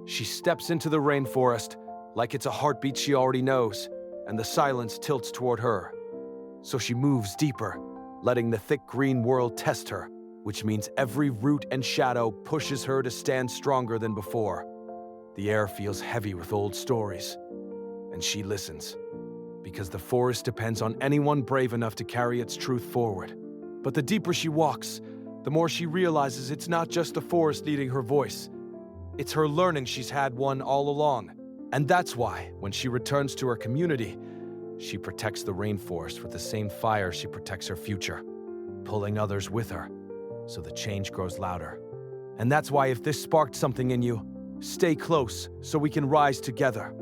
She steps into the rainforest like it's a heartbeat she already knows, and the silence tilts toward her. So she moves deeper, letting the thick green world test her, which means every root and shadow pushes her to stand stronger than before. The air feels heavy with old stories, and she listens, because the forest depends on anyone brave enough to carry its truth forward. But the deeper she walks, the more she realizes it's not just the forest needing her voice. It's her learning she's had one all along. And that's why, when she returns to her community, she protects the rainforest with the same fire she protects her future, pulling others with her, so the change grows louder. And that's why, if this sparked something in you, stay close so we can rise together.